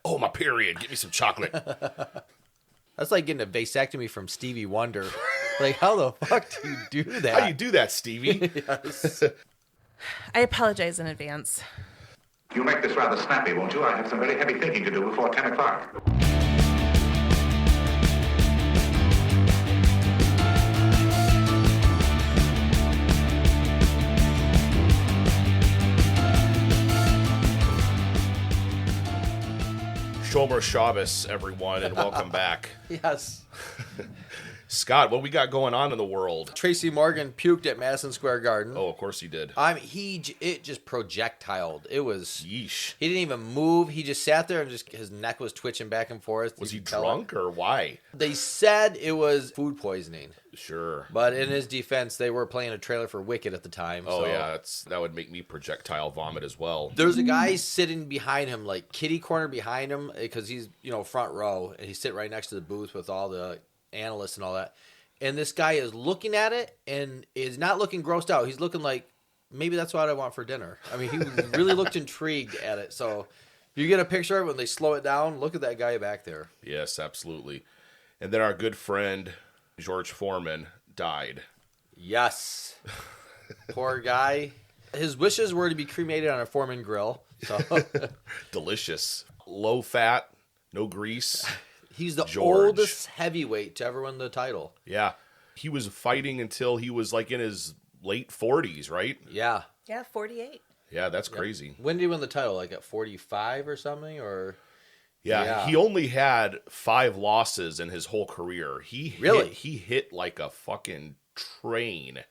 Oh, my period. Get me some chocolate. That's like getting a vasectomy from Stevie Wonder. Like, how the fuck do you do that? How do you do that, Stevie? Yes. I apologize in advance. You'll make this rather snappy, won't you? I have some very heavy thinking to do before 10 o'clock. Shomer Shabbos, everyone, and welcome back. Yes. Scott, what we got going on in the world? Tracy Morgan puked at Madison Square Garden. Oh, of course he did. It just projectiled. It was. Yeesh. He didn't even move. He just sat there and his neck was twitching back and forth. Was he drunk or why? They said it was food poisoning. Sure. But in his defense, they were playing a trailer for Wicked at the time. Oh, so. yeah, that would make me projectile vomit as well. There's a guy sitting behind him, like kitty corner behind him, because he's, front row, and he's sitting right next to the booth with all the analysts and all that. And this guy is looking at it and is not looking grossed out. He's looking like, maybe that's what I want for dinner. I mean, he really looked intrigued at it. So if you get a picture of it when they slow it down, look at that guy back there. Yes, absolutely. And then our good friend, George Foreman, died. Yes. Poor guy. His wishes were to be cremated on a Foreman grill. So Delicious. Low fat, no grease. He's the George. oldest heavyweight to ever win the title. Yeah. He was fighting until he was like in his late 40s, right? Yeah. Yeah, 48. Yeah, that's crazy. When did he win the title? Like at 45 or something? Or Yeah, he only had 5 losses in his whole career. He hit like a fucking train.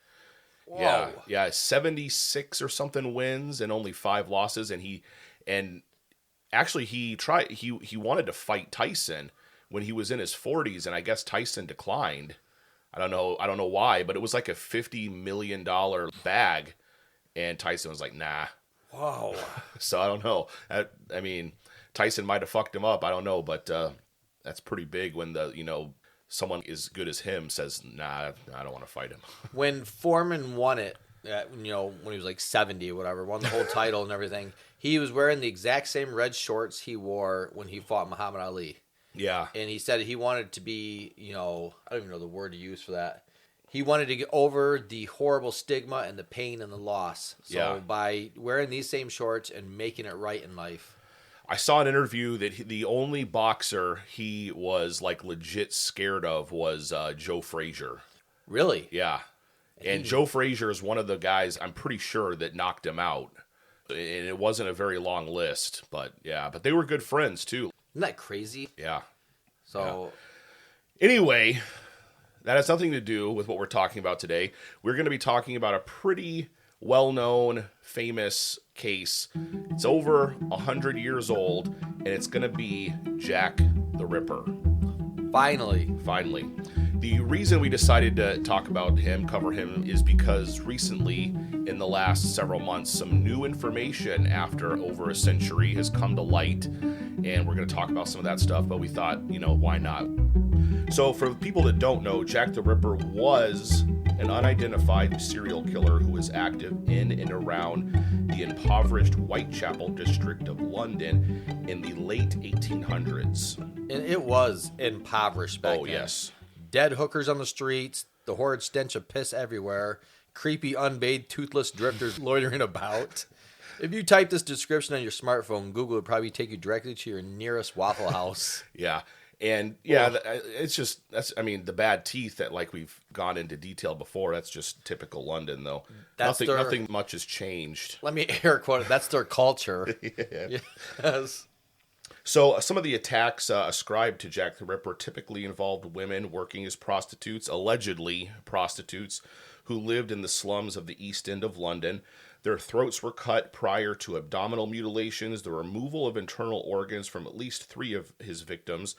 Whoa. Yeah, 76 or something wins and only 5 losses, and he wanted to fight Tyson when he was in his 40s, and I guess Tyson declined. I don't know why, but it was like a $50 million bag, and Tyson was like, nah. Whoa. So I don't know. I mean, Tyson might have fucked him up. I don't know, but that's pretty big when someone as good as him says, nah, I don't want to fight him. When Foreman won it, when he was like 70 or whatever, won the whole title and everything, he was wearing the exact same red shorts he wore when he fought Muhammad Ali. Yeah. And he said he wanted to be, I don't even know the word to use for that. He wanted to get over the horrible stigma and the pain and the loss. So by wearing these same shorts and making it right in life. I saw an interview that the only boxer he was like legit scared of was Joe Frazier. Really? Yeah. And Joe Frazier is one of the guys I'm pretty sure that knocked him out. And it wasn't a very long list, but they were good friends too. Isn't that crazy? Yeah. So Anyway, that has nothing to do with what we're talking about today. We're going to be talking about a pretty well-known, famous case. It's over 100 years old, and it's going to be Jack the Ripper. Finally. The reason we decided to cover him, is because recently, in the last several months, some new information after over a century has come to light, and we're going to talk about some of that stuff, but we thought, why not? So for people that don't know, Jack the Ripper was an unidentified serial killer who was active in and around the impoverished Whitechapel district of London in the late 1800s. And it was impoverished back then. Oh, yes. Dead hookers on the streets, the horrid stench of piss everywhere, creepy, unbathed, toothless drifters loitering about. If you type this description on your smartphone, Google would probably take you directly to your nearest Waffle House. Yeah. And it's just, the bad teeth that like we've gone into detail before, that's just typical London though. Nothing much has changed. Let me air quote it. That's their culture. Yeah. Yes. So some of the attacks ascribed to Jack the Ripper typically involved women working as prostitutes, allegedly prostitutes, who lived in the slums of the East End of London. Their throats were cut prior to abdominal mutilations, the removal of internal organs from at least 3 of his victims,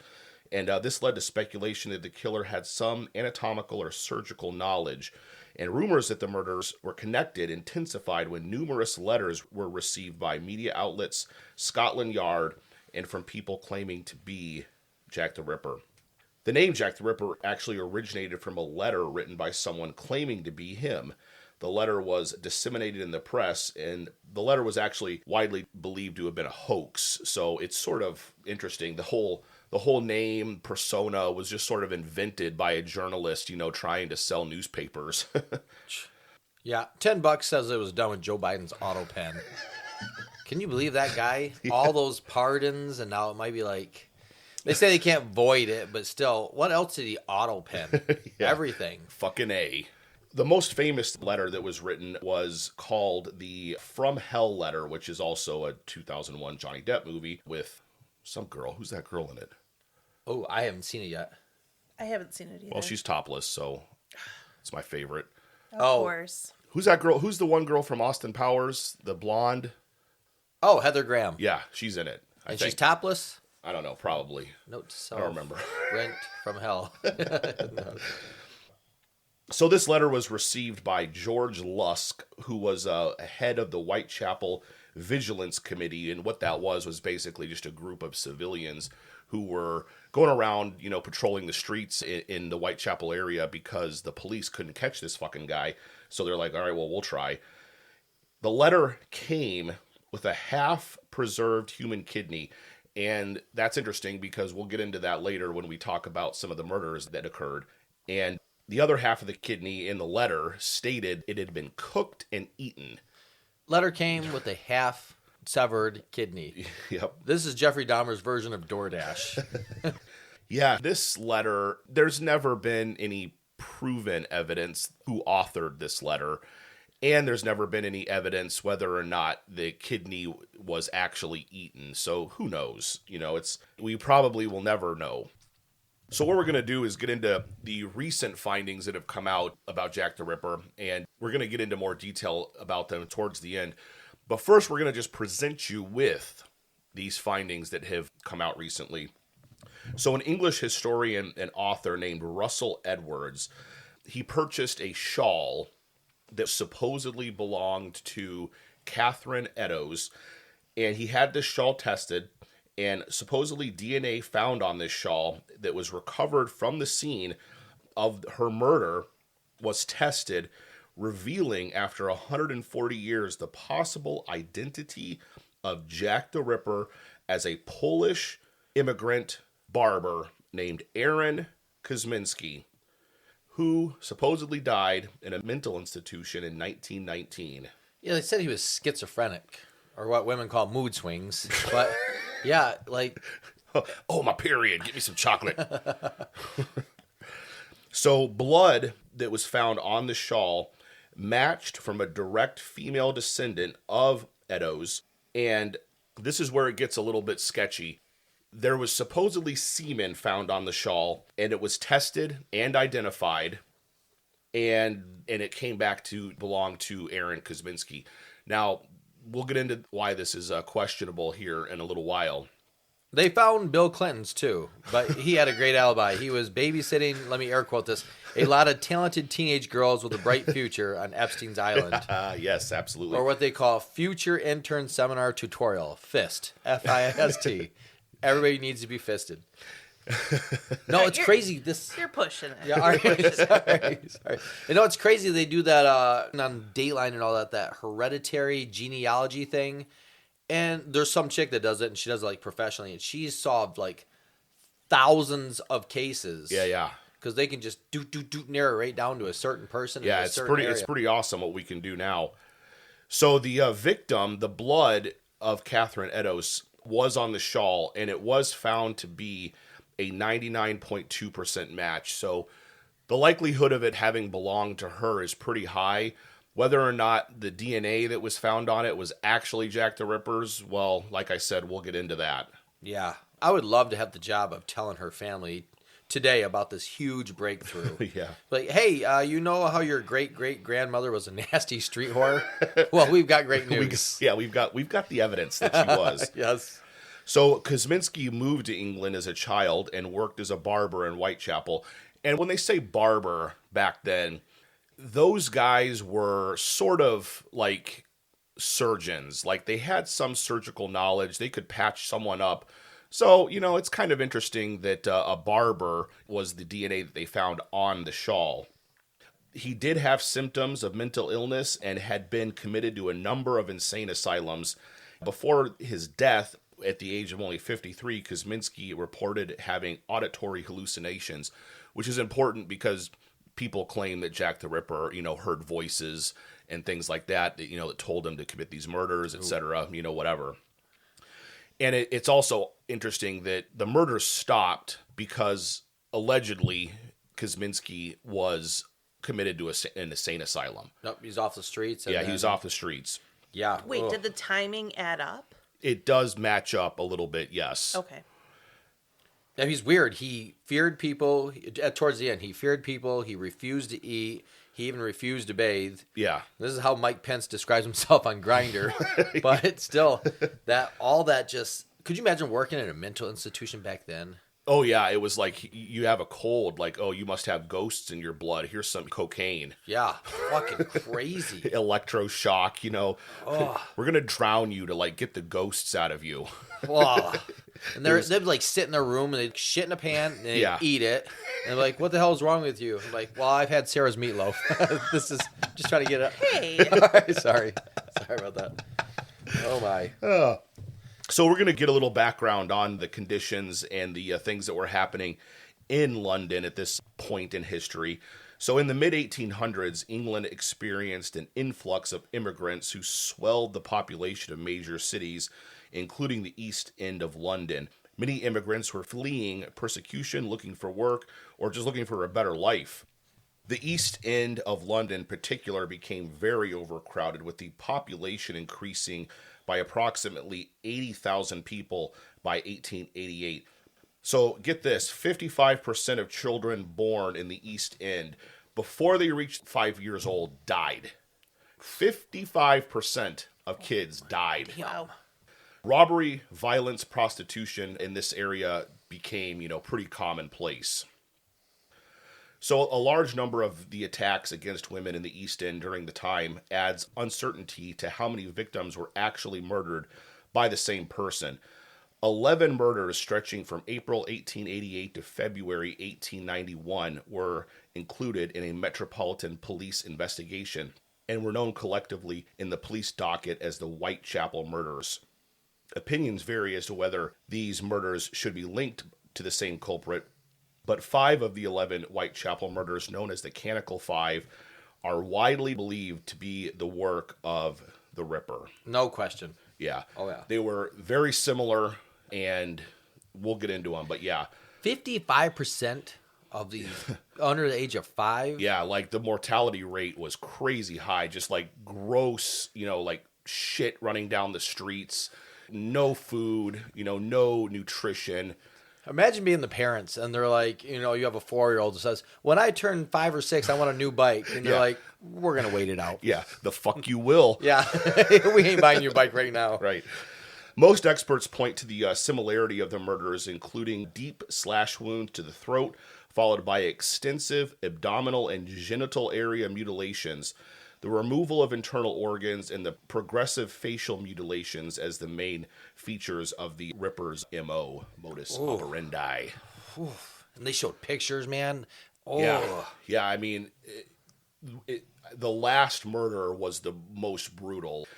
and this led to speculation that the killer had some anatomical or surgical knowledge. And rumors that the murders were connected intensified when numerous letters were received by media outlets, Scotland Yard, and from people claiming to be Jack the Ripper. The name Jack the Ripper actually originated from a letter written by someone claiming to be him. the letter was disseminated in the press, and the letter was actually widely believed to have been a hoax. So it's sort of interesting. The whole name persona was just sort of invented by a journalist, trying to sell newspapers. Yeah, $10 says it was done with Joe Biden's auto pen. Can you believe that guy? Yeah. All those pardons, and now it might be like... They say they can't void it, but still, what else did he auto pen? Yeah. Everything. Fucking A. The most famous letter that was written was called the From Hell letter, which is also a 2001 Johnny Depp movie with some girl. Who's that girl in it? Oh, I haven't seen it yet. I haven't seen it either. Well, she's topless, so it's my favorite. Of course. Who's that girl? Who's the one girl from Austin Powers? The blonde? Oh, Heather Graham. Yeah, she's in it. And she's topless? I don't know, probably. Note to self. I don't remember. Rent from hell. No. So this letter was received by George Lusk, who was a head of the Whitechapel Vigilance Committee, and what that was basically just a group of civilians who were going around, patrolling the streets in the Whitechapel area because the police couldn't catch this fucking guy. So they're like, all right, well, we'll try. The letter came with a half-preserved human kidney. And that's interesting because we'll get into that later when we talk about some of the murders that occurred. And the other half of the kidney in the letter stated it had been cooked and eaten. Letter came with a half-severed kidney. Yep. This is Jeffrey Dahmer's version of DoorDash. Yeah, this letter, there's never been any proven evidence who authored this letter. And there's never been any evidence whether or not the kidney was actually eaten. So who knows? We probably will never know. So what we're going to do is get into the recent findings that have come out about Jack the Ripper. And we're going to get into more detail about them towards the end. But first, we're going to just present you with these findings that have come out recently. So an English historian and author named Russell Edwards, he purchased a shawl that supposedly belonged to Catherine Eddowes, and he had this shawl tested, and supposedly DNA found on this shawl that was recovered from the scene of her murder was tested, revealing after 140 years the possible identity of Jack the Ripper as a Polish immigrant barber named Aaron Kosminski, who supposedly died in a mental institution in 1919. Yeah, they said he was schizophrenic, or what women call mood swings. But, yeah, like... Oh, my period. Give me some chocolate. So, blood that was found on the shawl matched from a direct female descendant of Eddowes, and this is where it gets a little bit sketchy. There was supposedly semen found on the shawl, and it was tested and identified, and it came back to belong to Aaron Kosminski. Now, we'll get into why this is questionable here in a little while. They found Bill Clinton's, too, but he had a great alibi. He was babysitting, let me air quote this, a lot of talented teenage girls with a bright future on Epstein's Island. Yes, absolutely. Or what they call Future Intern Seminar Tutorial, FIST, F-I-S-T. Everybody needs to be fisted. No, it's crazy. You're pushing it. Yeah, sorry. It's crazy. They do that on Dateline and all that hereditary genealogy thing. And there's some chick that does it, and she does it like professionally, and she's solved like thousands of cases. Yeah. Because they can just narrow right down to a certain person. Yeah, in a certain area. It's pretty awesome what we can do now. So the victim, the blood of Catherine Eddowes, was on the shawl, and it was found to be a 99.2% match. So the likelihood of it having belonged to her is pretty high. Whether or not the DNA that was found on it was actually Jack the Ripper's, well, like I said, we'll get into that. Yeah. I would love to have the job of telling her family today about this huge breakthrough. Yeah. Like, hey, you know how your great-great-grandmother was a nasty street whore? Well, we've got great news. We've got the evidence that she was. Yes. So Kosminski moved to England as a child and worked as a barber in Whitechapel. And when they say barber back then, those guys were sort of like surgeons. Like, they had some surgical knowledge. They could patch someone up. So, it's kind of interesting that a barber was the DNA that they found on the shawl. He did have symptoms of mental illness and had been committed to a number of insane asylums. Before his death, at the age of only 53, Kosminski reported having auditory hallucinations, which is important because people claim that Jack the Ripper, heard voices and things like that, that told him to commit these murders, etc., whatever. And it's also interesting that the murders stopped because allegedly Kosminski was committed to an insane asylum. Nope, he's off the streets. He was off the streets. Yeah. Wait, did the timing add up? It does match up a little bit, yes. Okay. Now, he's weird. He feared people. Towards the end, he feared people. He refused to eat. He even refused to bathe. Yeah. This is how Mike Pence describes himself on Grindr. But still, could you imagine working in a mental institution back then? Oh, yeah. It was like, you have a cold. Like, oh, you must have ghosts in your blood. Here's some cocaine. Yeah. Fucking crazy. Electroshock, We're going to drown you to, get the ghosts out of you. Oh. And they'd sit in their room and they'd shit in a pan and they'd eat it. And they're like, what the hell is wrong with you? I'm like, well, I've had Sarah's meatloaf. This is just trying to get it. Hey. All right, sorry about that. Oh, my. So we're going to get a little background on the conditions and the things that were happening in London at this point in history. So in the mid-1800s, England experienced an influx of immigrants who swelled the population of major cities, including the East End of London. Many immigrants were fleeing persecution, looking for work, or just looking for a better life. The East End of London in particular became very overcrowded, with the population increasing by approximately 80,000 people by 1888. So get this, 55% of children born in the East End before they reached 5 years old died. 55% of kids died. Wow. Robbery, violence, prostitution in this area became, pretty commonplace. So a large number of the attacks against women in the East End during the time adds uncertainty to how many victims were actually murdered by the same person. 11 murders stretching from April 1888 to February 1891 were included in a Metropolitan Police investigation and were known collectively in the police docket as the Whitechapel murders. Opinions vary as to whether these murders should be linked to the same culprit, but 5 of the 11 Whitechapel murders, known as the Canonical Five, are widely believed to be the work of the Ripper. No question. Yeah. Oh, yeah. They were very similar, and we'll get into them, but yeah. 55% of the under the age of 5? Yeah, the mortality rate was crazy high, just gross, shit running down the streets, no food, no nutrition. Imagine being the parents, and they're like, you have a 4-year-old that says, when I turn 5 or 6, I want a new bike. And they're like, we're going to wait it out. Yeah, the fuck you will. Yeah, we ain't buying your bike right now. Right. Most experts point to the similarity of the murders, including deep slash wounds to the throat, followed by extensive abdominal and genital area mutilations, the removal of internal organs, and the progressive facial mutilations as the main features of the Ripper's MO, modus operandi. Ooh. And they showed pictures, man. Oh. Yeah. I mean, the last murder was the most brutal.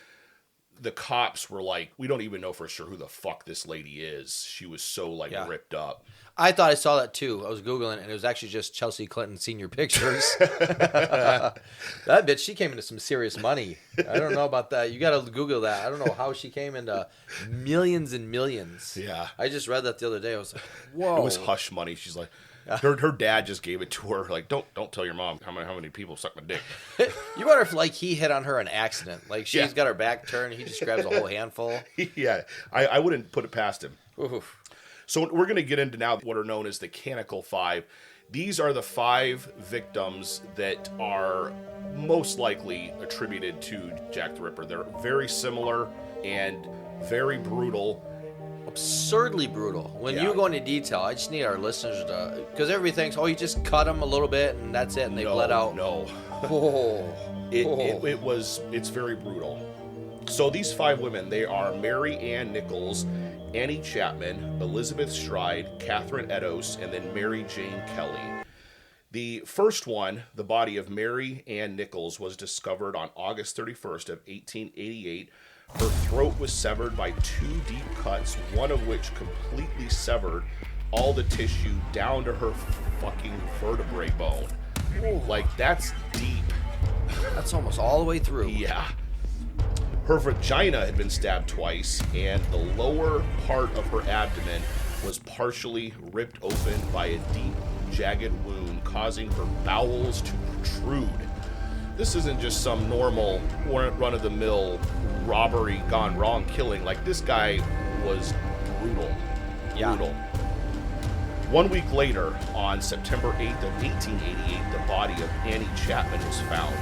The cops were like, we don't even know for sure who the fuck this lady is. She was so ripped up. I thought I saw that too. I was Googling it, and it was actually just Chelsea Clinton senior pictures. That bitch, she came into some serious money. I don't know about that. You got to Google that. I don't know how she came into millions and millions. Yeah. I just read that the other day. I was like, whoa. It was hush money. She's like, her dad just gave it to her. Like, don't tell your mom how many people suck my dick. You wonder if he hit on her an accident. She's got her back turned. He just grabs a whole handful. Yeah. I wouldn't put it past him. Oof. So we're going to get into now what are known as the Canonical Five. These are the 5 victims that are most likely attributed to Jack the Ripper. They're very similar and very brutal. Absurdly brutal. When you go into detail, I just need our listeners to... Because everybody thinks, you just cut them a little bit and that's it, and they bled out. No. Oh. It's very brutal. So these 5 women, they are Mary Ann Nichols, Annie Chapman, Elizabeth Stride, Catherine Eddowes, and then Mary Jane Kelly. The first one, the body of Mary Ann Nichols, was discovered on August 31st of 1888. Her throat was severed by 2 deep cuts, one of which completely severed all the tissue down to her fucking vertebrae bone. Like, that's deep. That's almost all the way through. Yeah. Her vagina had been stabbed twice, and the lower part of her abdomen was partially ripped open by a deep, jagged wound, causing her bowels to protrude. This isn't just some normal, run-of-the-mill robbery gone wrong killing. Like, this guy was brutal. Brutal. 1 week later, on September 8th of 1888, the body of Annie Chapman was found.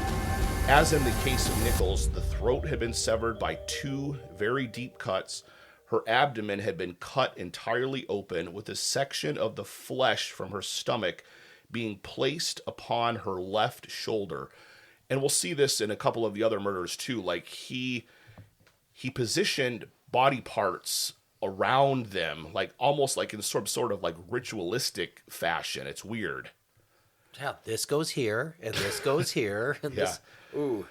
As in the case of Nichols, the throat had been severed by 2 very deep cuts. Her abdomen had been cut entirely open, with a section of the flesh from her stomach being placed upon her left shoulder. And we'll see this in a couple of the other murders too. Like, he positioned body parts around them, like almost like in sort of like ritualistic fashion. It's weird. Yeah, this goes here, and this goes here, and this. Ooh.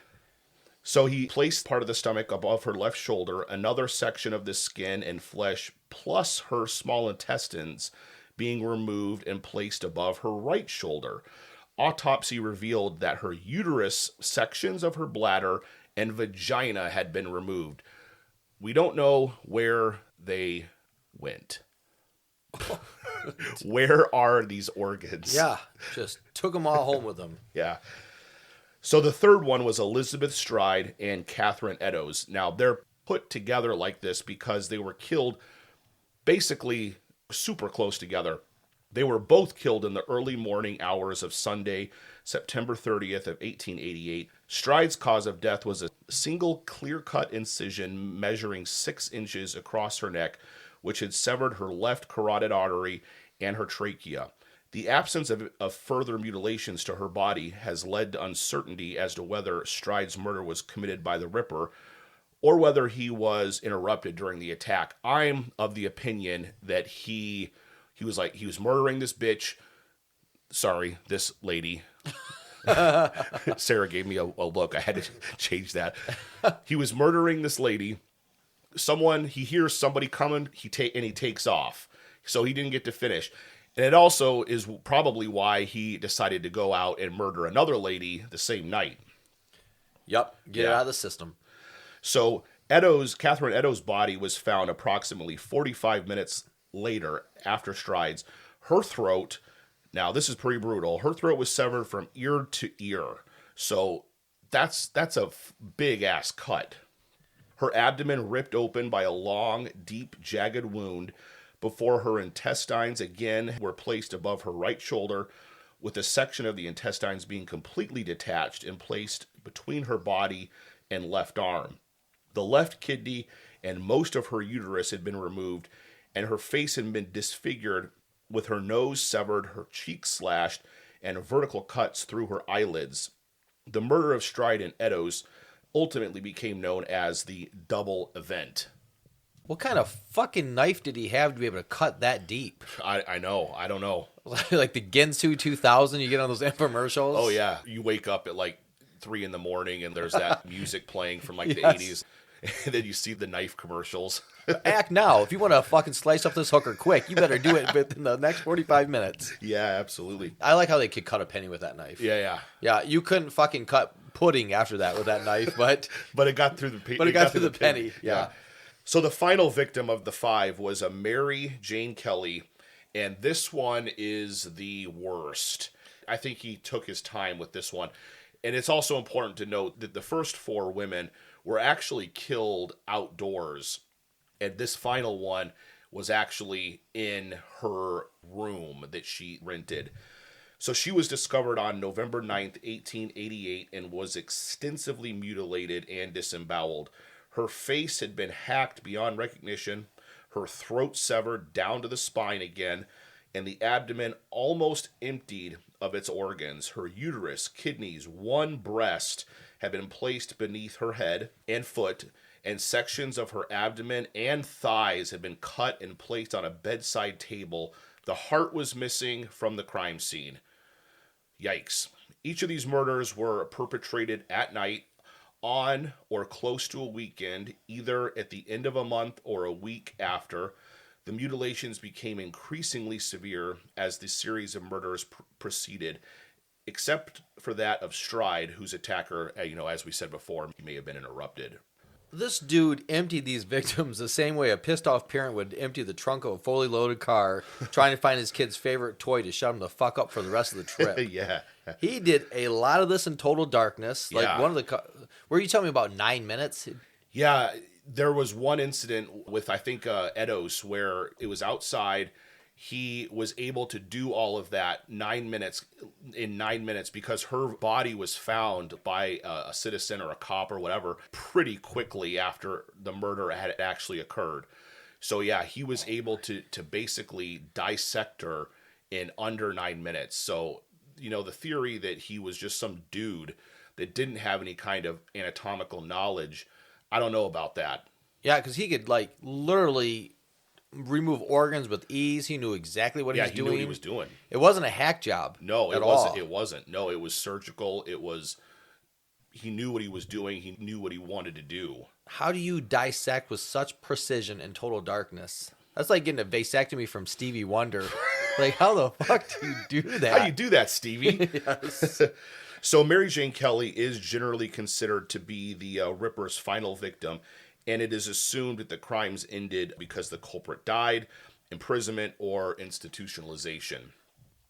So he placed part of the stomach above her left shoulder, another section of the skin and flesh, plus her small intestines being removed and placed above her right shoulder. Autopsy revealed that her uterus, sections of her bladder, and vagina had been removed. We don't know where they went. Where are these organs? Yeah, just took them all home with them. Yeah. So the third one was Elizabeth Stride and Catherine Eddowes. Now, they're put together like this because they were killed basically super close together. They were both killed in the early morning hours of Sunday, September 30th of 1888. Stride's cause of death was a single clear-cut incision measuring 6 inches across her neck, which had severed her left carotid artery and her trachea. The absence of further mutilations to her body has led to uncertainty as to whether Stride's murder was committed by the Ripper or whether he was interrupted during the attack. I'm of the opinion that he was murdering this bitch. Sorry, this lady. Sarah gave me a look. I had to change that. He was murdering this lady. He hears somebody coming, he takes off. So he didn't get to finish. And it also is probably why he decided to go out and murder another lady the same night. Yep, get it out of the system. So Catherine Eddowes' body was found approximately 45 minutes later after Stride's. Her throat, now this is pretty brutal, her throat was severed from ear to ear. So that's a big-ass cut. Her abdomen ripped open by a long, deep, jagged wound before her intestines again were placed above her right shoulder, with a section of the intestines being completely detached and placed between her body and left arm. The left kidney and most of her uterus had been removed, and her face had been disfigured, with her nose severed, her cheeks slashed, and vertical cuts through her eyelids. The murder of Stride and Eddowes ultimately became known as the double event. What kind of fucking knife did he have to be able to cut that deep? I know. I don't know. Like the Ginsu 2000 you get on those infomercials? Oh, yeah. You wake up at like 3 in the morning and there's that music playing from like the Yes. 80s. And then you see the knife commercials. Act now. If you want to fucking slice up this hooker quick, you better do it within the next 45 minutes. Yeah, absolutely. I like how they could cut a penny with that knife. Yeah. Yeah, you couldn't fucking cut pudding after that with that knife, but But it got through the it got through the penny. Yeah. So the final victim of the 5 was a Mary Jane Kelly, and this one is the worst. I think he took his time with this one. And it's also important to note that the first 4 women were actually killed outdoors, and this final one was actually in her room that she rented. So she was discovered on November 9th, 1888, and was extensively mutilated and disemboweled. Her face had been hacked beyond recognition, her throat severed down to the spine again, and the abdomen almost emptied of its organs. Her uterus, kidneys, one breast had been placed beneath her head and foot, and sections of her abdomen and thighs had been cut and placed on a bedside table. The heart was missing from the crime scene. Yikes. Each of these murders were perpetrated at night on or close to a weekend, either at the end of a month or a week after. The mutilations became increasingly severe as the series of murders proceeded, except for that of Stride, whose attacker, as we said before, he may have been interrupted. This dude emptied these victims the same way a pissed off parent would empty the trunk of a fully loaded car trying to find his kid's favorite toy to shut him the fuck up for the rest of the trip. Yeah. He did a lot of this in total darkness. Like one of the were you telling me about 9 minutes? Yeah, there was one incident with, I think, Edos, where it was outside. He was able to do all of that in 9 minutes because her body was found by a citizen or a cop or whatever pretty quickly after the murder had actually occurred. So yeah, he was able to basically dissect her in under 9 minutes. So, the theory that he was just some dude that didn't have any kind of anatomical knowledge, I don't know about that. Yeah, because he could literally remove organs with ease. He knew exactly what he was doing. Yeah, he knew what he was doing. It wasn't a hack job. No, it wasn't. all. It wasn't. No, it was surgical. He knew what he was doing. He knew what he wanted to do. How do you dissect with such precision in total darkness? That's like getting a vasectomy from Stevie Wonder. How the fuck do you do that? How do you do that, Stevie? Yes. So Mary Jane Kelly is generally considered to be the Ripper's final victim, and it is assumed that the crimes ended because the culprit died, imprisonment, or institutionalization.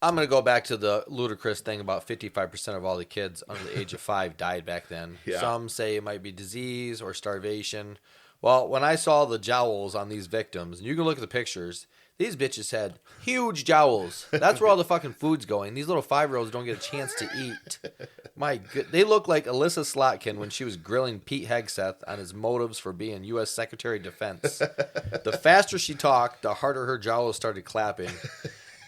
I'm going to go back to the ludicrous thing about 55% of all the kids under the age of 5 died back then. Yeah. Some say it might be disease or starvation. Well, when I saw the jowls on these victims, and you can look at the pictures, these bitches had huge jowls. That's where all the fucking food's going. These little 5-year-olds don't get a chance to eat. My good, they look like Alyssa Slotkin when she was grilling Pete Hegseth on his motives for being U.S. Secretary of Defense. The faster she talked, the harder her jowls started clapping.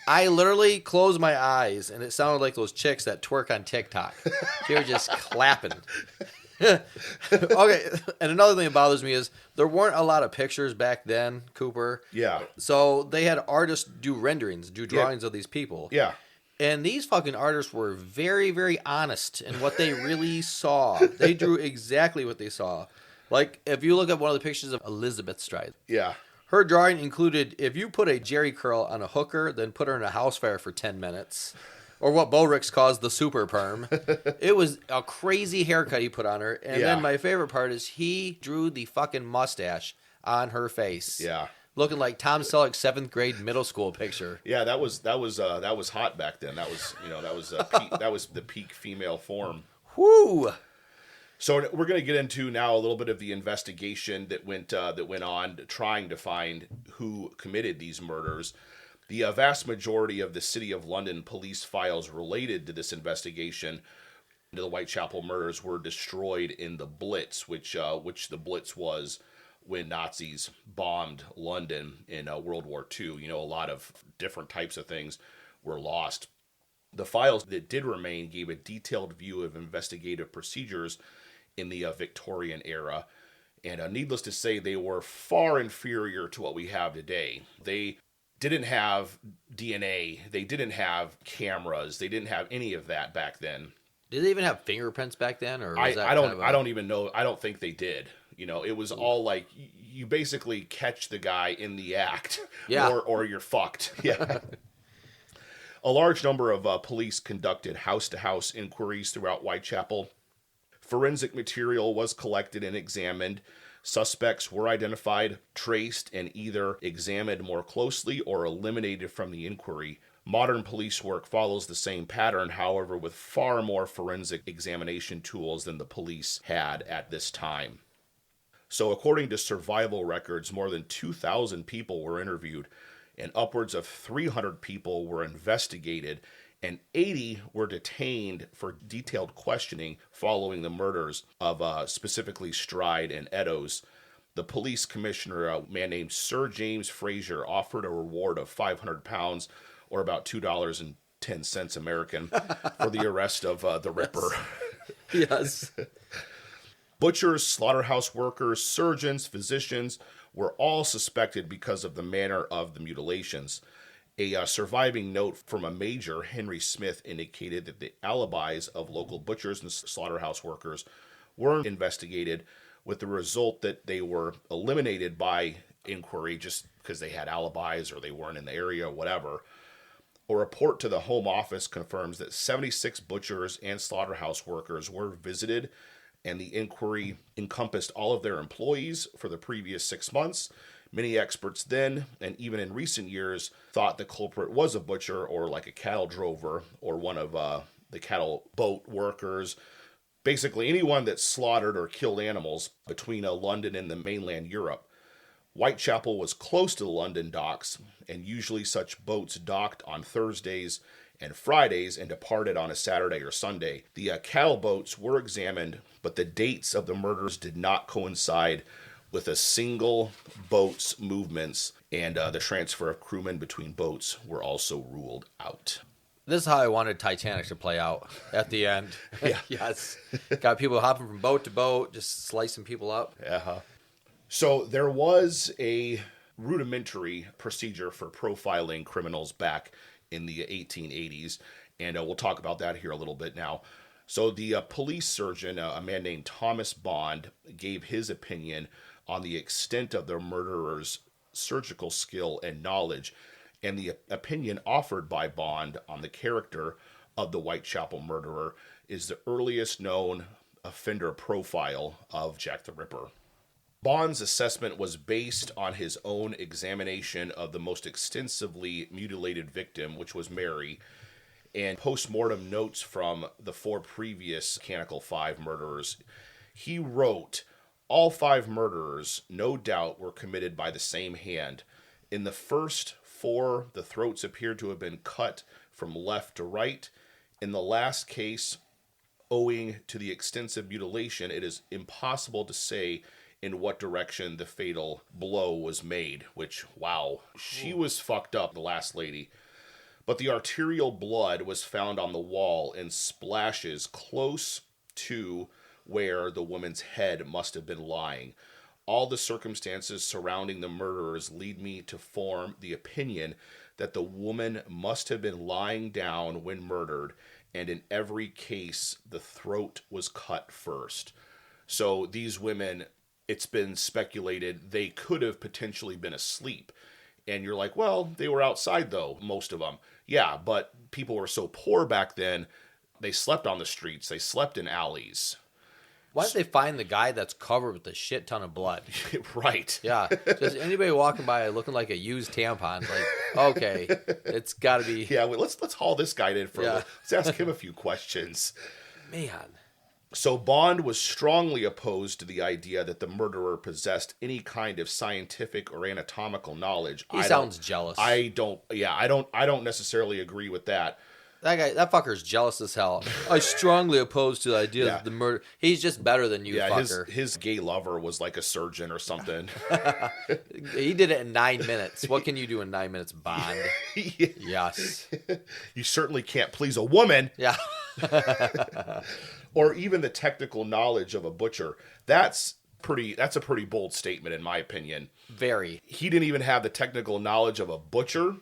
I literally closed my eyes, and it sounded like those chicks that twerk on TikTok. They were just clapping. Okay, and another thing that bothers me is there weren't a lot of pictures back then, Cooper. Yeah. So they had artists do renderings, do drawings of these people. Yeah. And these fucking artists were very, very honest in what they really saw. They drew exactly what they saw. Like, if you look at one of the pictures of Elizabeth Stride. Yeah. Her drawing included, if you put a jerry curl on a hooker, then put her in a house fire for 10 minutes. Or what Bo Ricks calls the super perm. It was a crazy haircut he put on her. And then my favorite part is he drew the fucking mustache on her face. Yeah. Looking like Tom Selleck's 7th grade middle school picture. Yeah, that was hot back then. That was that was the peak female form. Whoo! So we're going to get into now a little bit of the investigation that went on trying to find who committed these murders. The vast majority of the City of London police files related to this investigation into the Whitechapel murders were destroyed in the Blitz, which the Blitz was when Nazis bombed London in World War II. A lot of different types of things were lost. The files that did remain gave a detailed view of investigative procedures in the Victorian era. And needless to say, they were far inferior to what we have today. They didn't have DNA. They didn't have cameras. They didn't have any of that back then. Did they even have fingerprints back then? Or was I don't even know. I don't think they did. It was all like you basically catch the guy in the act, or you're fucked. Yeah. A large number of police conducted house-to-house inquiries throughout Whitechapel. Forensic material was collected and examined. Suspects were identified, traced, and either examined more closely or eliminated from the inquiry. Modern police work follows the same pattern, however, with far more forensic examination tools than the police had at this time. So according to survival records, more than 2,000 people were interviewed, and upwards of 300 people were investigated, and 80 were detained for detailed questioning following the murders of specifically Stride and Edos. The police commissioner, a man named Sir James Fraser, offered a reward of £500, or about $2.10 American, for the arrest of the Ripper. Yes. Butchers, slaughterhouse workers, surgeons, physicians were all suspected because of the manner of the mutilations. A surviving note from a major, Henry Smith, indicated that the alibis of local butchers and slaughterhouse workers were investigated, with the result that they were eliminated by inquiry just because they had alibis or they weren't in the area or whatever. A report to the Home Office confirms that 76 butchers and slaughterhouse workers were visited, and the inquiry encompassed all of their employees for the previous 6 months. Many experts then, and even in recent years, thought the culprit was a butcher or like a cattle drover or one of the cattle boat workers. Basically, anyone that slaughtered or killed animals between London and the mainland Europe. Whitechapel was close to the London docks, and usually such boats docked on Thursdays and Fridays and departed on a Saturday or Sunday. The cattle boats were examined, but the dates of the murders did not coincide with a single boat's movements, and the transfer of crewmen between boats were also ruled out. This is how I wanted Titanic to play out at the end. Yeah. Yes. Got people hopping from boat to boat, just slicing people up. Uh-huh. So there was a rudimentary procedure for profiling criminals back in the 1880s, and we'll talk about that here a little bit now. So the police surgeon, a man named Thomas Bond, gave his opinion on the extent of the murderer's surgical skill and knowledge, and the opinion offered by Bond on the character of the Whitechapel murderer is the earliest known offender profile of Jack the Ripper. Bond's assessment was based on his own examination of the most extensively mutilated victim, which was Mary, and post-mortem notes from the 4 previous Canonical 5 murderers. He wrote, "All 5 murderers, no doubt, were committed by the same hand. In the first 4, the throats appeared to have been cut from left to right. In the last case, owing to the extensive mutilation, it is impossible to say in what direction the fatal blow was made," which, wow, she was fucked up, the last lady. "But the arterial blood was found on the wall in splashes close to where the woman's head must have been lying. All the circumstances surrounding the murderers lead me to form the opinion that the woman must have been lying down when murdered, and in every case, the throat was cut first." So these women, it's been speculated, they could have potentially been asleep. And you're like, well, they were outside though, most of them. Yeah, but people were so poor back then, they slept on the streets, they slept in alleys. Why don't they find the guy that's covered with a shit ton of blood? Right. Yeah. Just anybody walking by looking like a used tampon, like, okay, it's got to be. Yeah, well, let's haul this guy in for a little. Let's ask him a few questions. Man. So Bond was strongly opposed to the idea that the murderer possessed any kind of scientific or anatomical knowledge. He sounds jealous. I don't necessarily agree with that. That fucker's jealous as hell. I strongly oppose to the idea that the murder. He's just better than you, fucker. His gay lover was like a surgeon or something. He did it in 9 minutes. What can you do in 9 minutes, Bond? Yes. You certainly can't please a woman. Yeah. Or even the technical knowledge of a butcher. That's a pretty bold statement in my opinion. Very. He didn't even have the technical knowledge of a butcher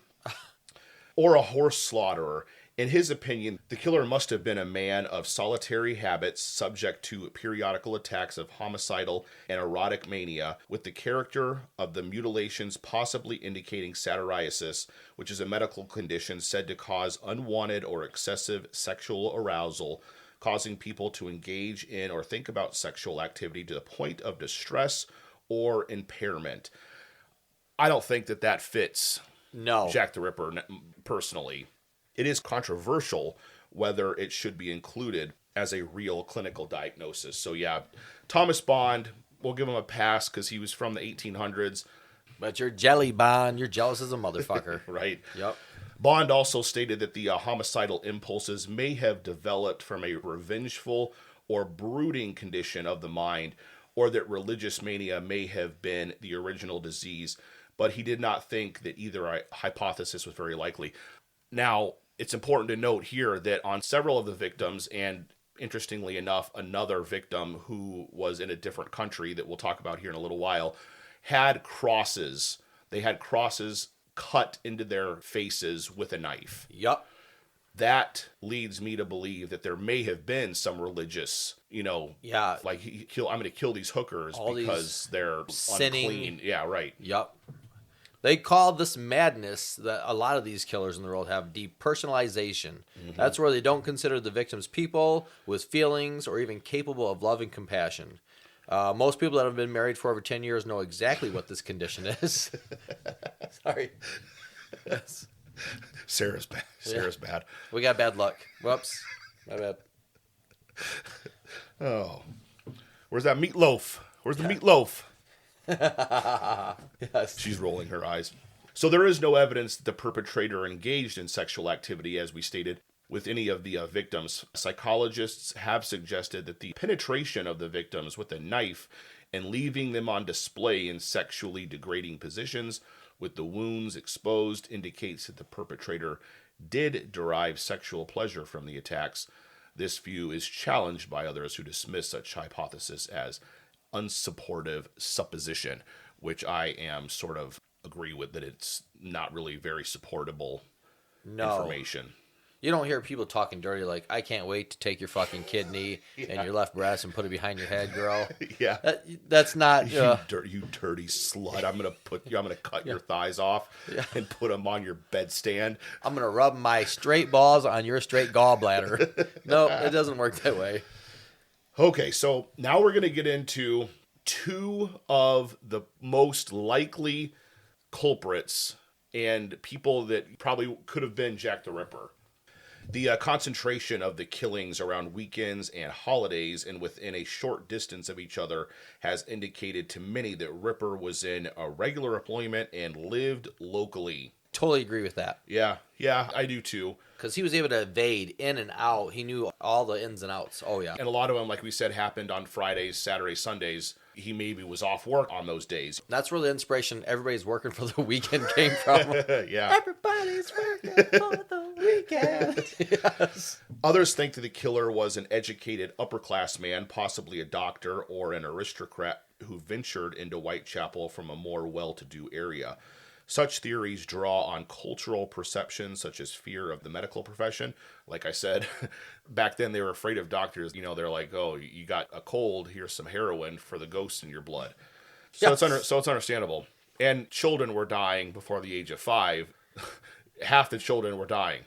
or a horse slaughterer. In his opinion, the killer must have been a man of solitary habits, subject to periodical attacks of homicidal and erotic mania, with the character of the mutilations possibly indicating satyriasis, which is a medical condition said to cause unwanted or excessive sexual arousal, causing people to engage in or think about sexual activity to the point of distress or impairment. I don't think that fits Jack the Ripper personally. It is controversial whether it should be included as a real clinical diagnosis. So yeah, Thomas Bond, we'll give him a pass because he was from the 1800s. But you're jelly, Bond. You're jealous as a motherfucker. Right. Yep. Bond also stated that the homicidal impulses may have developed from a revengeful or brooding condition of the mind, or that religious mania may have been the original disease, but he did not think that either hypothesis was very likely. Now, it's important to note here that on several of the victims, and interestingly enough, another victim who was in a different country that we'll talk about here in a little while, had crosses. They had crosses cut into their faces with a knife. Yup. That leads me to believe that there may have been some religious, Yeah. like I'm going to kill these hookers All because they're sinning. unclean. Yeah, right. Yup. They call this madness that a lot of these killers in the world have depersonalization. That's where they don't consider the victims people with feelings or even capable of love and compassion. Most people that have been married for over 10 years know exactly what this condition is. Sorry. Yes. Sarah's bad. Sarah's bad. We got bad luck. Whoops. My bad. Oh. Where's that meatloaf? Where's the meatloaf? Yes. She's rolling her eyes. So there is no evidence that the perpetrator engaged in sexual activity, as we stated, with any of the victims. Psychologists have suggested that the penetration of the victims with a knife and leaving them on display in sexually degrading positions with the wounds exposed indicates that the perpetrator did derive sexual pleasure from the attacks. This view is challenged by others who dismiss such hypothesis as unsupportive supposition, which I am sort of agree with, that it's not really very supportable information. You don't hear people talking dirty like, I can't wait to take your fucking kidney and your left breast and put it behind your head, girl. Yeah. That's not... You dirty slut. I'm gonna cut your thighs off and put them on your bedstand. I'm going to rub my straight balls on your straight gallbladder. No, it doesn't work that way. Okay, so now we're going to get into two of the most likely culprits and people that probably could have been Jack the Ripper. The concentration of the killings around weekends and holidays and within a short distance of each other has indicated to many that Ripper was in a regular employment and lived locally. Totally agree with that. Yeah, I do too. Because he was able to evade in and out. He knew all the ins and outs. Oh, yeah. And a lot of them, like we said, happened on Fridays, Saturdays, Sundays. He maybe was off work on those days. That's where the inspiration, everybody's working for the weekend, came from. Yeah. Everybody's working for the weekend. Yes. Others think that the killer was an educated upper-class man, possibly a doctor or an aristocrat who ventured into Whitechapel from a more well-to-do area. Such theories draw on cultural perceptions such as fear of the medical profession. Like I said, back then they were afraid of doctors. They're like, oh, you got a cold, here's some heroin for the ghost in your blood. So, Yes. it's understandable. And children were dying before the age of 5. Half the children were dying.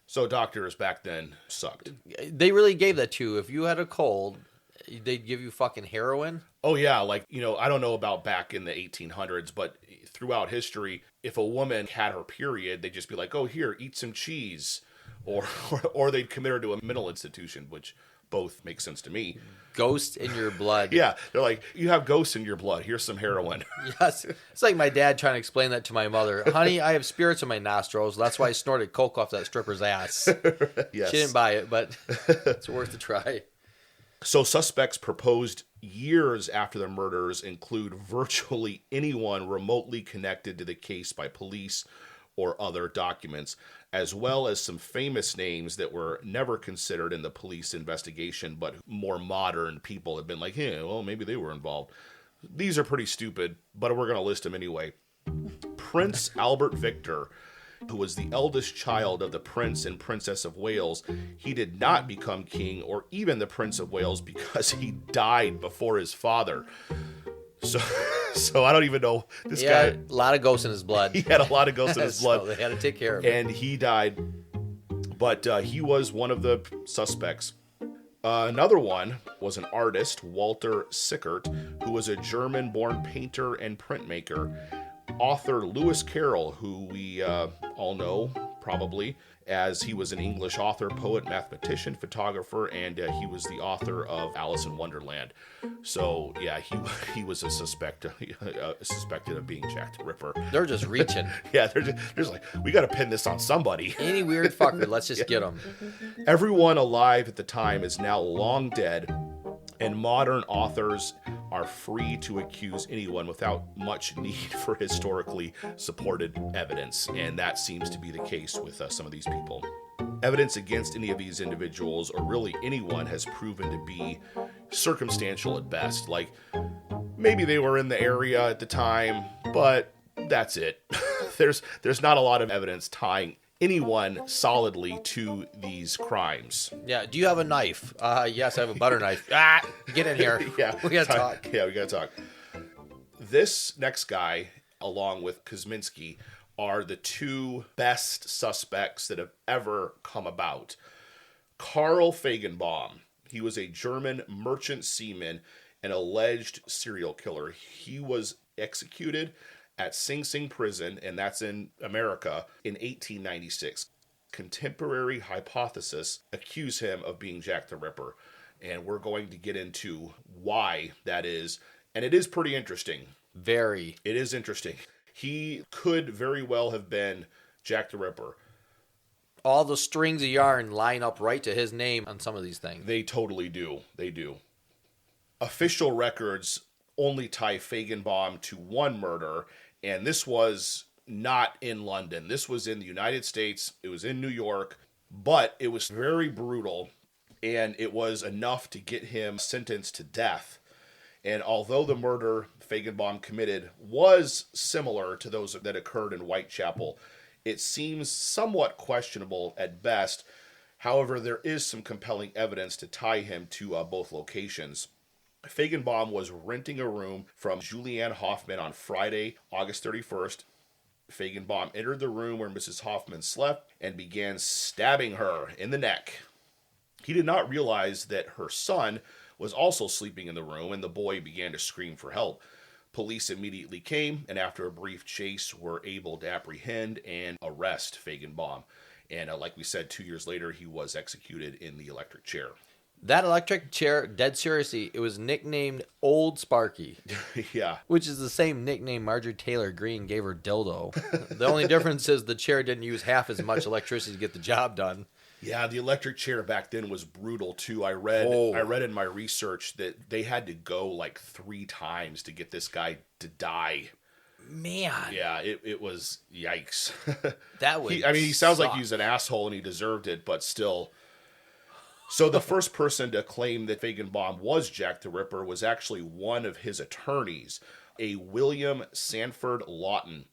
So doctors back then sucked. They really gave that to you. If you had a cold, they'd give you fucking heroin. Oh, yeah. Like, I don't know about back in the 1800s, but throughout history, if a woman had her period, they'd just be like, oh, here, eat some cheese. Or they'd commit her to a mental institution, which both make sense to me. Ghost in your blood. Yeah. They're like, you have ghosts in your blood. Here's some heroin. Yes. It's like my dad trying to explain that to my mother. Honey, I have spirits in my nostrils. That's why I snorted coke off that stripper's ass. Yes. She didn't buy it, but it's worth a try. So suspects proposed years after the murders include virtually anyone remotely connected to the case by police or other documents, as well as some famous names that were never considered in the police investigation, but more modern people have been like, hey, well, maybe they were involved. These are pretty stupid, but we're going to list them anyway. Prince Albert Victor, who was the eldest child of the Prince and Princess of Wales. He did not become king or even the Prince of Wales because he died before his father. So I don't even know this guy. A lot of ghosts in his blood. He had a lot of ghosts in his blood. So they had to take care of him. And he died. But he was one of the suspects. Another one was an artist, Walter Sickert, who was a German-born painter and printmaker. Author Lewis Carroll, who we all know, probably, as he was an English author, poet, mathematician, photographer, and he was the author of Alice in Wonderland. So, yeah, he was suspected of being Jack the Ripper. They're just reaching. Yeah, they're just like, we got to pin this on somebody. Any weird fucker, let's just get him. Everyone alive at the time is now long dead, and modern authors are free to accuse anyone without much need for historically supported evidence, and that seems to be the case with some of these people. Evidence against any of these individuals, or really anyone, has proven to be circumstantial at best. Like, maybe they were in the area at the time, but that's it. there's not a lot of evidence tying anyone solidly to these crimes. Yeah. Do you have a knife? Yes, I have a butter knife. Get in here. Yeah, We gotta talk. Yeah, we gotta talk. This next guy, along with Kosminski, are the two best suspects that have ever come about. Karl Feigenbaum. He was a German merchant seaman and alleged serial killer. He was executed at Sing Sing prison, and that's in America, in 1896. Contemporary hypothesis accuse him of being Jack the Ripper, and we're going to get into why that is, and it is pretty interesting. Very. It is interesting. He could very well have been Jack the Ripper. All the strings of yarn line up right to his name on some of these things. They totally do. They do. Official records only tie Feigenbaum to one murder, and this was not in London. This was in the United States. It was in New York, but it was very brutal, and it was enough to get him sentenced to death. And although the murder Feigenbaum committed was similar to those that occurred in Whitechapel, it seems somewhat questionable at best. However, there is some compelling evidence to tie him to both locations. Feigenbaum was renting a room from Julianne Hoffman on Friday, August 31st. Feigenbaum entered the room where Mrs. Hoffman slept and began stabbing her in the neck. He did not realize that her son was also sleeping in the room, and the boy began to scream for help. Police immediately came, and after a brief chase, were able to apprehend and arrest Feigenbaum. And like we said, 2 years later, he was executed in the electric chair. That electric chair, dead seriously, it was nicknamed Old Sparky. Yeah. Which is the same nickname Marjorie Taylor Greene gave her dildo. The only difference is the chair didn't use half as much electricity to get the job done. Yeah, the electric chair back then was brutal too. I read in my research that they had to go like 3 times to get this guy to die. Man. Yeah, it was yikes. That would he sounds suck. like he's an asshole and he deserved it, but still. So the first person to claim that Feigenbaum was Jack the Ripper was actually one of his attorneys, a William Sanford Lawton.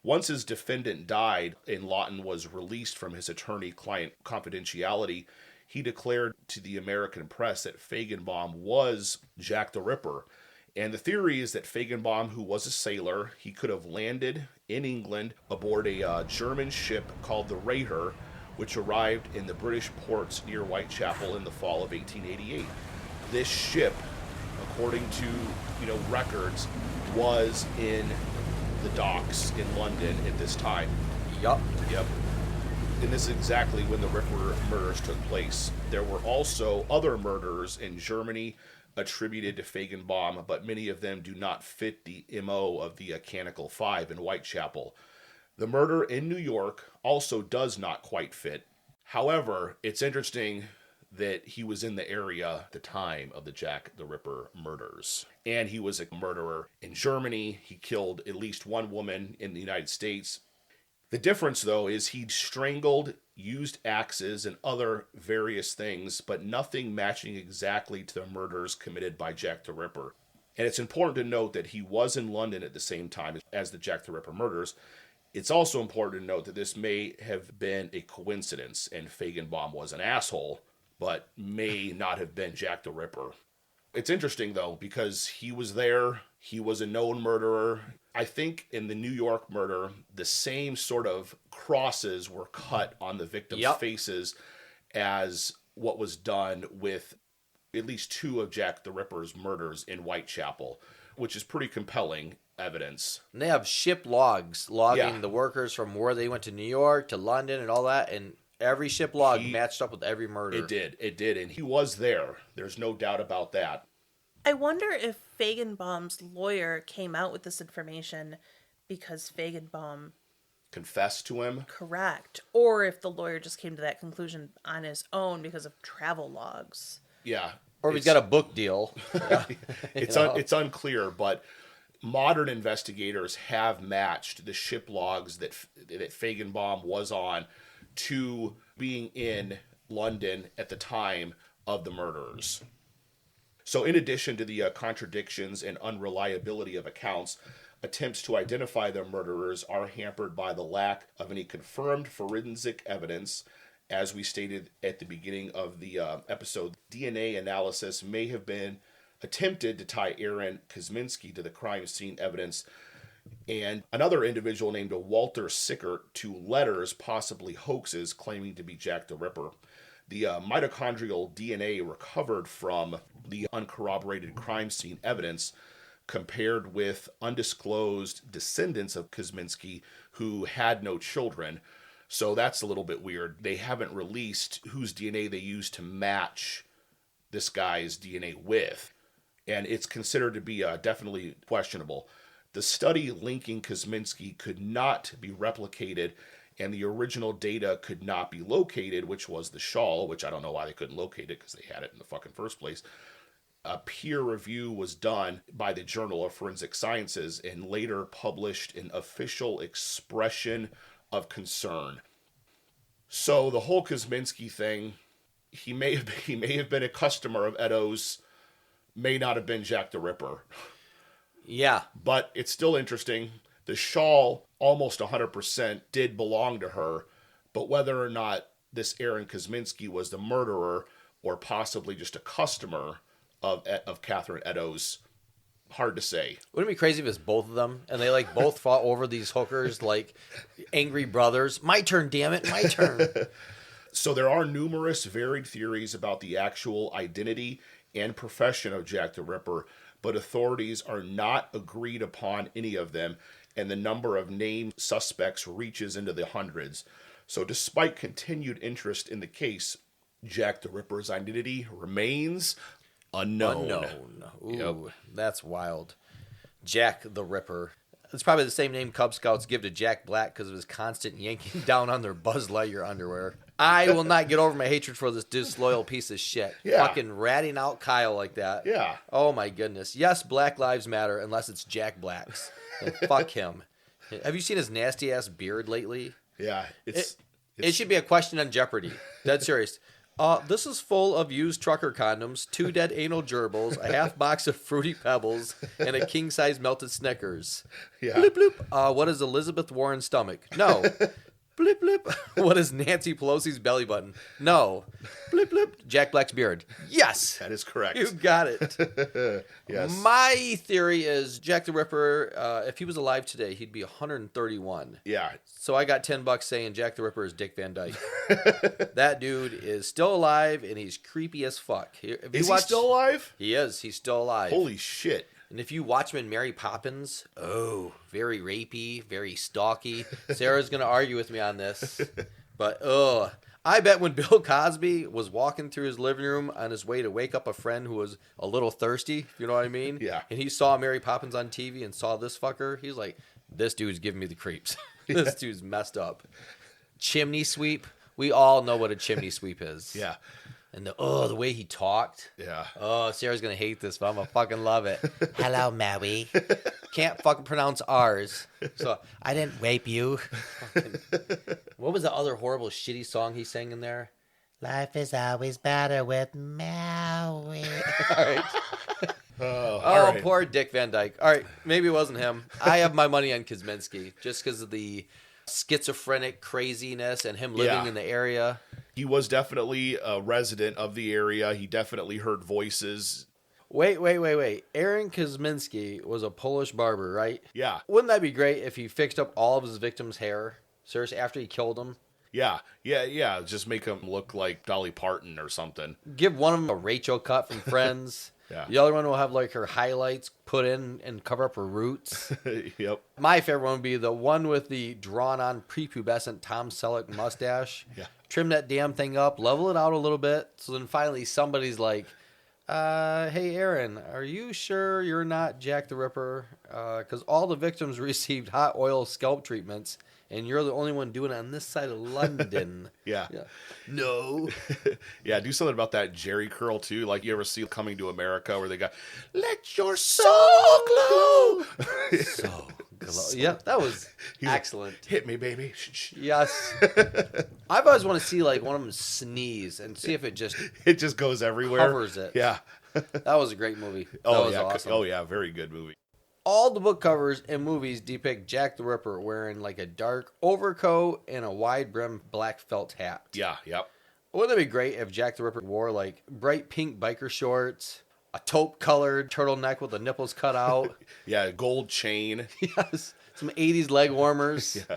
Once his defendant died and Lawton was released from his attorney-client confidentiality, he declared to the American press that Feigenbaum was Jack the Ripper. And the theory is that Feigenbaum, who was a sailor, he could have landed in England aboard a German ship called the Raider, which arrived in the British ports near Whitechapel in the fall of 1888. This ship, according to records, was in the docks in London at this time. Yup. Yep. And this is exactly when the Ripper murders took place. There were also other murders in Germany attributed to Feigenbaum, but many of them do not fit the MO of the Canonical Five in Whitechapel. The murder in New York also does not quite fit. However, it's interesting that he was in the area at the time of the Jack the Ripper murders. And he was a murderer in Germany. He killed at least one woman in the United States. The difference, though, is he strangled, used axes, and other various things, but nothing matching exactly to the murders committed by Jack the Ripper. And it's important to note that he was in London at the same time as the Jack the Ripper murders. It's also important to note that this may have been a coincidence, and Feigenbaum was an asshole, but may not have been Jack the Ripper. It's interesting, though, because he was there, he was a known murderer. I think in the New York murder, the same sort of crosses were cut on the victims' faces as what was done with at least 2 of Jack the Ripper's murders in Whitechapel, which is pretty compelling evidence. And they have ship logs logging the workers from where they went to New York to London and all that, and every ship log matched up with every murder. It did, and he was there. There's no doubt about that. I wonder if Feigenbaum's lawyer came out with this information because Feigenbaum confessed to him? Correct. Or if the lawyer just came to that conclusion on his own because of travel logs. Yeah. Or if he's got a book deal. It's unclear, but modern investigators have matched the ship logs that Feigenbaum was on to being in London at the time of the murders. So in addition to the contradictions and unreliability of accounts, Attempts to identify the murderers are hampered by the lack of any confirmed forensic evidence. As we stated at the beginning of the episode, DNA analysis may have been attempted to tie Aaron Kosminski to the crime scene evidence and another individual named Walter Sickert to letters, possibly hoaxes, claiming to be Jack the Ripper. The mitochondrial DNA recovered from the uncorroborated crime scene evidence compared with undisclosed descendants of Kosminski who had no children. So that's a little bit weird. They haven't released whose DNA they used to match this guy's DNA with. And it's considered to be definitely questionable. The study linking Kosminski could not be replicated, and the original data could not be located, which was the shawl, which I don't know why they couldn't locate it because they had it in the fucking first place. A peer review was done by the Journal of Forensic Sciences and later published an official expression of concern. So the whole Kosminski thing, he may have been a customer of Edo's, may not have been Jack the Ripper. Yeah. But it's still interesting. The shawl, almost 100%, did belong to her, but whether or not this Aaron Kosminski was the murderer or possibly just a customer of Catherine Edo's, hard to say. Wouldn't it be crazy if it's both of them and they like both fought over these hookers like angry brothers? My turn, damn it, my turn. So there are numerous varied theories about the actual identity and profession of Jack the Ripper, but authorities are not agreed upon any of them, and the number of named suspects reaches into the hundreds. So despite continued interest in the case, Jack the Ripper's identity remains unknown. Ooh, That's wild. Jack the Ripper. It's probably the same name Cub Scouts give to Jack Black because of his constant yanking down on their Buzz Lightyear underwear. I will not get over my hatred for this disloyal piece of shit. Yeah. Fucking ratting out Kyle like that. Yeah. Oh my goodness. Yes, Black Lives Matter unless it's Jack Black's. And fuck him. Have you seen his nasty ass beard lately? Yeah. It should be a question on Jeopardy. Dead serious. This is full of used trucker condoms, 2 dead anal gerbils, a half box of Fruity Pebbles, and a king-size melted Snickers. Yeah. Bloop, bloop. What is Elizabeth Warren's stomach? No. Bloop, bloop. What is Nancy Pelosi's belly button? No. Bloop, bloop. Jack Black's beard. Yes. That is correct. You got it. Yes. My theory is Jack the Ripper, if he was alive today, he'd be 131. Yeah. So I got $10 saying Jack the Ripper is Dick Van Dyke. That dude is still alive and he's creepy as fuck. Is he still alive? He is. He's still alive. Holy shit. And if you watch him in Mary Poppins, very rapey, very stalky. Sarah's going to argue with me on this. But, I bet when Bill Cosby was walking through his living room on his way to wake up a friend who was a little thirsty, you know what I mean? Yeah. And he saw Mary Poppins on TV and saw this fucker, he's like, this dude's giving me the creeps. This dude's messed up. Chimney sweep. We all know what a chimney sweep is. Yeah. And the way he talked. Yeah. Oh, Sarah's going to hate this, but I'm going to fucking love it. Hello, Maui. Can't fucking pronounce R's. So, I didn't rape you. What was the other horrible, shitty song he sang in there? Life is always better with Maui. All right. All right. Poor Dick Van Dyke. All right, maybe it wasn't him. I have my money on Kosminski just because of the schizophrenic craziness and him living in the area. He was definitely a resident of the area. He definitely heard voices. Wait. Aaron Kosminski was a Polish barber, right? Yeah. Wouldn't that be great if he fixed up all of his victims' hair? Seriously, after he killed them? Yeah. Just make him look like Dolly Parton or something. Give one of them a Rachel cut from Friends. Yeah. The other one will have like her highlights put in and cover up her roots. Yep. My favorite one would be the one with the drawn-on prepubescent Tom Selleck mustache. Yeah. Trim that damn thing up, level it out a little bit, so then finally somebody's like, hey, Aaron, are you sure you're not Jack the Ripper? Because all the victims received hot oil scalp treatments, and you're the only one doing it on this side of London. Yeah. No. Yeah, do something about that Jerry curl, too. Like you ever see Coming to America where they got, let your soul glow. So glow. Yeah, that was excellent. Like, hit me, baby. Shh. Yes. I've always want to see like one of them sneeze and see if it just goes everywhere. covers it. Yeah. That was a great movie. That was awesome. Oh, yeah. Very good movie. all the book covers and movies depict Jack the Ripper wearing like a dark overcoat and a wide brim black felt hat. Yeah, yep. Wouldn't it be great if Jack the Ripper wore like bright pink biker shorts, a taupe colored turtleneck with the nipples cut out? Yeah, gold chain. Yes. Some 80s leg warmers. Yeah.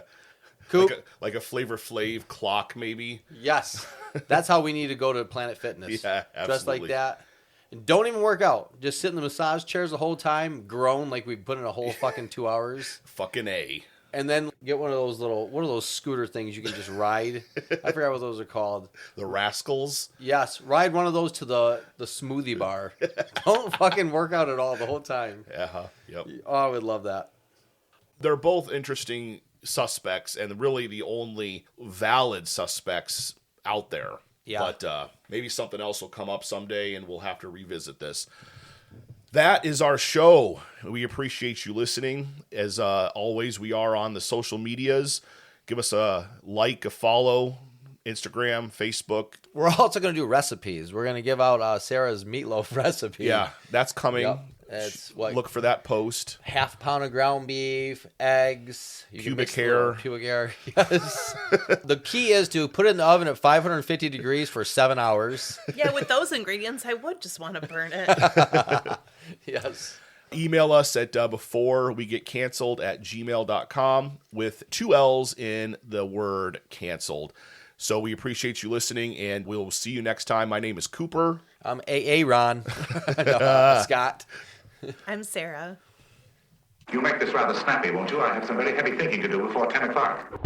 Coop. Like a Flavor Flav clock, maybe. Yes. That's how we need to go to Planet Fitness. Yeah, Dressed like absolutely. that. And don't even work out. Just sit in the massage chairs the whole time, groan like we put in a whole fucking 2 hours. Fucking A. And then get one of those scooter things you can just ride. I forgot what those are called. The Rascals. Yes, ride one of those to the smoothie bar. Don't fucking work out at all the whole time. Uh-huh. Yep. Oh, I would love that. They're both interesting suspects and really the only valid suspects out there. Yeah. But maybe something else will come up someday and we'll have to revisit this. That is our show. We appreciate you listening. As always, we are on the social medias. Give us a like, a follow, Instagram, Facebook. We're also going to do recipes. We're going to give out Sarah's meatloaf recipe. Yeah, that's coming. Yep. It's what, Look for that post. half pound of ground beef, eggs, you can Pubic mix a hair. little pubic hair. Yes. The key is to put it in the oven at 550 degrees for 7 hours. Yeah, with those ingredients, I would just want to burn it. Yes. Email us at beforewegetcanceled@gmail.com with 2 L's in the word canceled. So we appreciate you listening, and we'll see you next time. My name is Cooper. I'm AA Ron. No, Scott. I'm Sarah. You make this rather snappy, won't you? I have some very heavy thinking to do before 10 o'clock.